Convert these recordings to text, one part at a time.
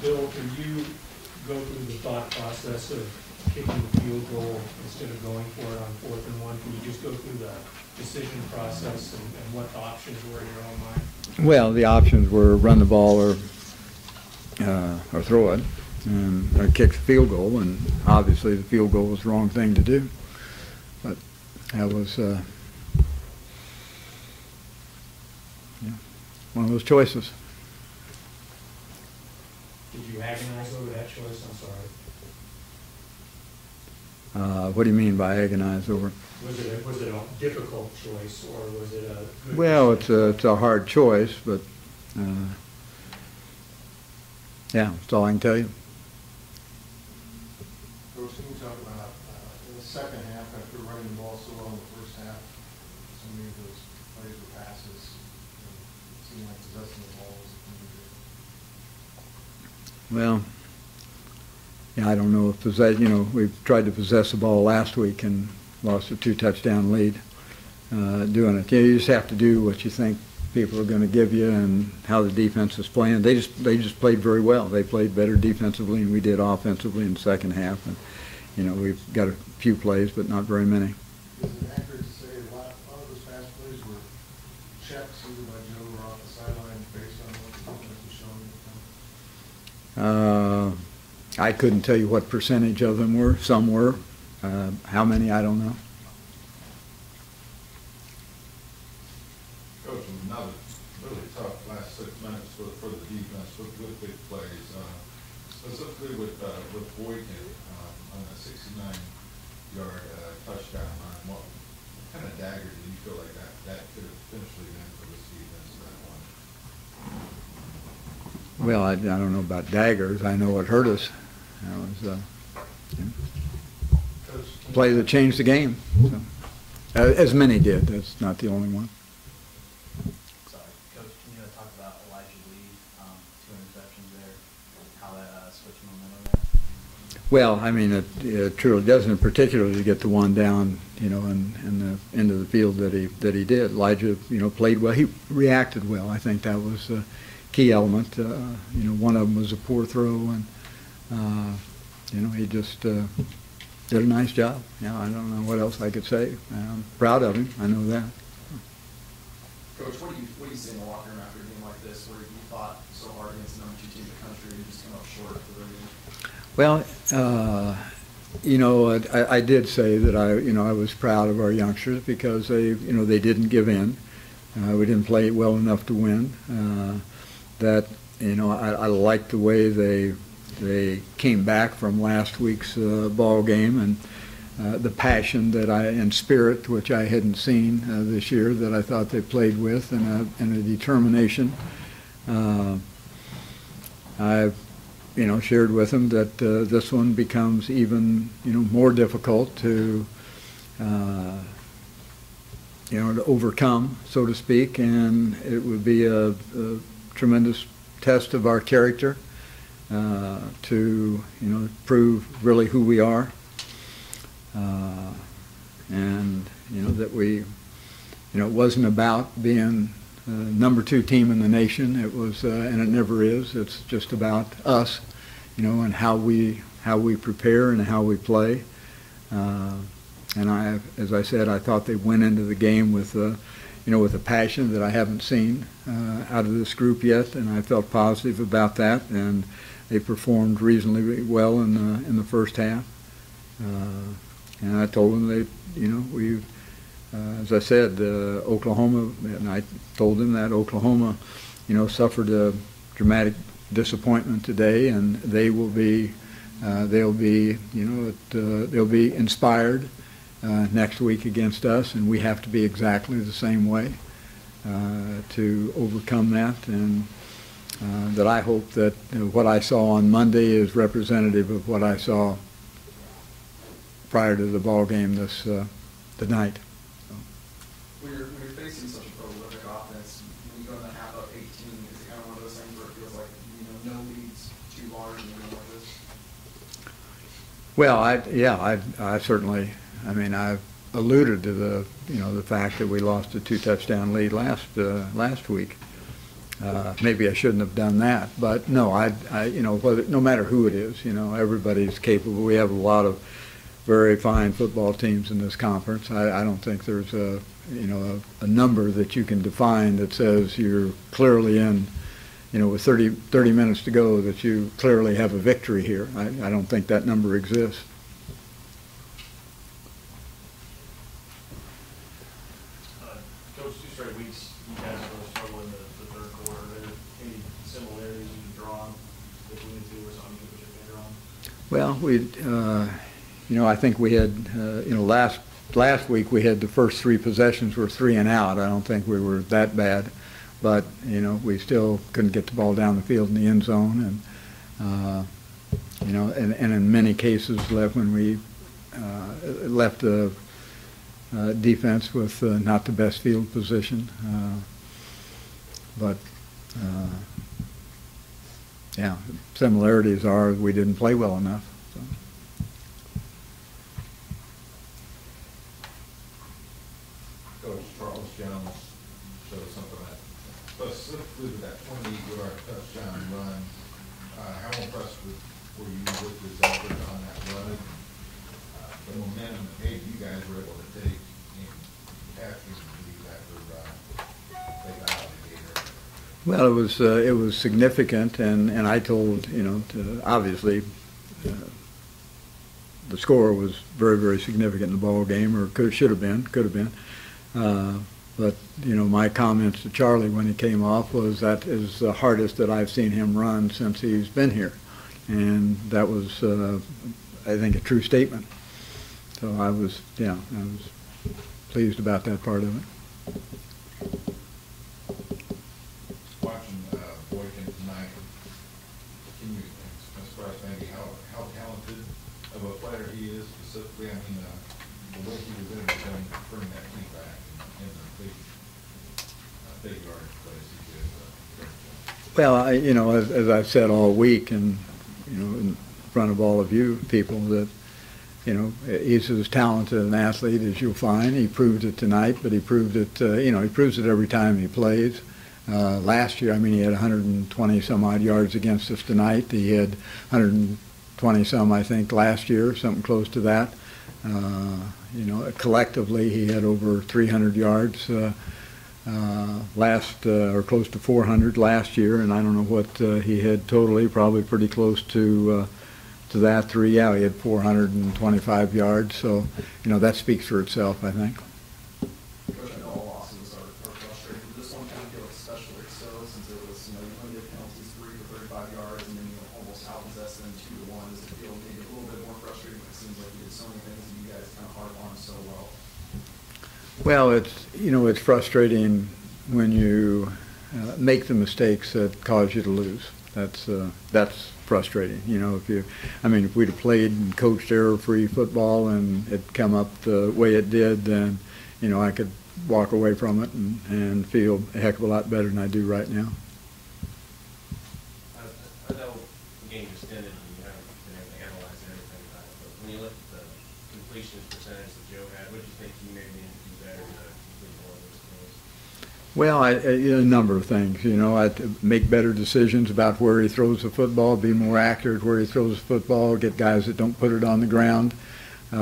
Bill, can you go through the thought process of kicking the field goal instead of going for it on 4th and 1? Can you just go through the decision process and what the options were in your own mind? Well, the options were run the ball or throw it, or kick the field goal, and obviously the field goal was the wrong thing to do. But that was one of those choices. Did you agonize over that choice? I'm sorry. What do you mean by agonize over? Was it a difficult choice, or was it a good Well, choice? it's a hard choice, but yeah, that's all I can tell you. Coach, can you talk about in the second half, after running the ball so well in the first half, so many of those plays were passes, it seemed like possessing the ball was a thing to do. Well, yeah, I don't know if we tried to possess the ball last week and lost a 2-touchdown lead doing it. You just have to do what you think people are going to give you and how the defense is playing. They just played very well. They played better defensively than we did offensively in the second half. And we've got a few plays, but not very many. Is it accurate to say a lot of those pass plays were checks either by Joe or off the sideline based on what the defense was showing? I couldn't tell you what percentage of them were. Some were. How many, I don't know. Coach, another really tough last 6 minutes for the defense with big plays, specifically with Boykin on a 69-yard touchdown run. What kind of dagger do you feel like that could have potentially been for this defense, that one? Well, I don't know about daggers. I know what hurt us. That was a play that changed the game. So, as many did. That's not the only one. Sorry, Coach, can you talk about Elijah Lee, 2 interceptions there, how that switched momentum there? Well, I mean, it truly doesn't, particularly to get the one down, in the end of the field that he did. Elijah, played well. He reacted well. I think that was a key element. One of them was a poor throw, and he just did a nice job. I don't know what else I could say. I'm proud of him. I know that. Coach, what do you see in the locker room after a game like this, where you fought so hard against the number 2 team in the country and you just came up short for the game? Well, I did say that I was proud of our youngsters because they didn't give in. We didn't play well enough to win. I liked the way they came back from last week's ball game, and the passion and spirit which I hadn't seen this year that I thought they played with, and a determination. I've shared with them that this one becomes even more difficult to overcome, so to speak, and it would be a tremendous test of our character to prove really who we are, and that we it wasn't about being number 2 team in the nation. It was, and it never is. It's just about us, and how we prepare and how we play. And as I said, I thought they went into the game with a passion that I haven't seen out of this group yet, and I felt positive about that. And they performed reasonably well in the first half. And I told them we. As I said, Oklahoma, and I told them that Oklahoma, suffered a dramatic disappointment today, and they'll be inspired next week against us, and we have to be exactly the same way to overcome that. And that I hope that what I saw on Monday is representative of what I saw prior to the ball game tonight. When you're facing such a prolific offense, when you go in the half up 18, is it kind of one of those things where it feels like no lead's too large in a game like this? Well, I certainly. I mean, I've alluded to the fact that we lost a 2-touchdown lead last week. maybe I shouldn't have done that. But no, you know, no matter who it is, you know, everybody's capable. We have a lot of very fine football teams in this conference. I don't think there's a a number that you can define that says you're clearly in, you know, with 30 minutes to go, that you clearly have a victory here. I don't think that number exists. Coach, 2 straight weeks, you guys are really struggling in the third quarter. Are there any similarities you can draw on between the two, or something you can put your finger on? Well, you know, I think we had, you know, last week we had the first 3 possessions were 3 and out. I don't think we were that bad, but you know, we still couldn't get the ball down the field in the end zone, and you know, and in many cases when we left the defense with not the best field position, but yeah, similarities are we didn't play well enough. So. Coach Charles Jones showed something that, specifically with that 20-yard touchdown run. How impressed were you with his effort on that run? The momentum that maybe you guys were able to take in capturing the lead after they got out of the gate. Well, it was significant, and I told, you know, obviously the score was very, very significant in the ball game, or could have been. But you know, my comments to Charlie when he came off was that is the hardest that I've seen him run since he's been here, and that was, I think, a true statement. So I was pleased about that part of it. Watching Boykin tonight, can you express maybe how talented of a player he is specifically? I mean, the way he was able to bring that team back in the big yardage plays he did. Well, you know, as I've said all week, and you know, in front of all of you people, that you know, he's as talented an athlete as you'll find. He proved it tonight, but he proved it. You know, he proves it every time he plays. Last year, I mean, he had 120 some odd yards against us tonight. He had 120 some, I think, last year, something close to that. You know, collectively, he had over 300 yards or close to 400 last year, and I don't know what he had totally, probably pretty close to that. He had 425 yards, so, you know, that speaks for itself, I think. Coach, I know all losses are frustrating, but this one kind of feels especially so, since it was, you know, you only did penalties 3 for 35 yards, and then you almost outpossessed them 2-1. Does it feel maybe a little bit more frustrating? It seems like you did so many things and you guys kind of hard on so well. Well, it's frustrating when you make the mistakes that cause you to lose. That's frustrating. You know, if we'd have played and coached error-free football and it come up the way it did, then, you know, I could walk away from it and feel a heck of a lot better than I do right now. I know the game just ended and you haven't been able to analyze everything about it, but when you look at the completion percentage that Joe had, what do you think you maybe need to do better to complete more of those throws? Well, a number of things. You know, I'd make better decisions about where he throws the football, be more accurate where he throws the football, get guys that don't put it on the ground. You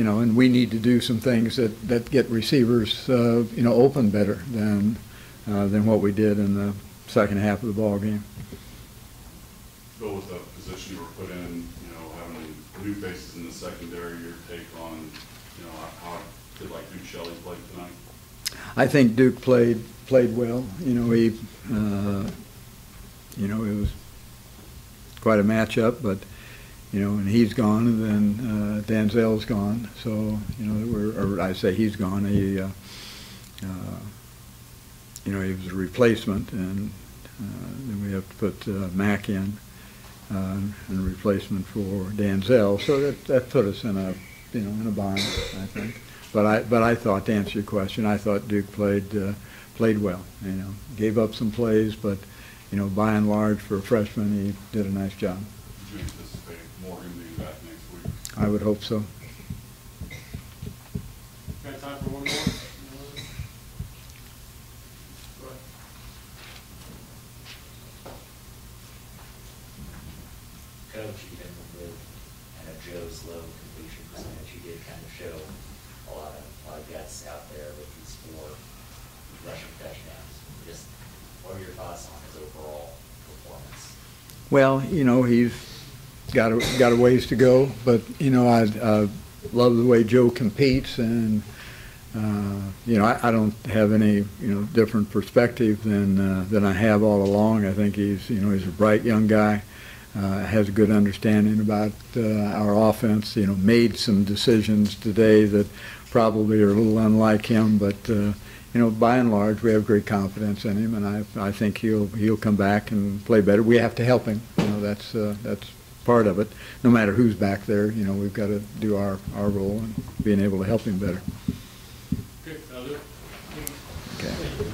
know, and we need to do some things that get receivers, you know, open better than what we did in the second half of the ball game. Bill, with the position you were put in, you know, having new faces in the secondary, your take on, you know, how did Duke Shelley play tonight? I think Duke played well. You know, you know, it was quite a matchup, but you know, and he's gone, and then Danzel's gone. So you know, or I say he's gone. You know, he was a replacement, and then we have to put Mack in, and a replacement for Danzel. So that put us in a bind, I think. But I thought, to answer your question, I thought Duke played well. You know, gave up some plays, but you know, by and large, for a freshman, he did a nice job. Did you anticipate Morgan being back next week? I would hope so. Got time for one more? Well, you know, he's got a ways to go, but you know, I love the way Joe competes, and you know, I don't have any different perspective than I have all along. I think he's a bright young guy, has a good understanding about our offense. You know, made some decisions today that probably are a little unlike him, but you know, by and large, we have great confidence in him, and I think he'll come back and play better. We have to help him. You know, that's part of it. No matter who's back there, you know, we've got to do our role in being able to help him better. Okay, that'll do it. Okay. Thank you.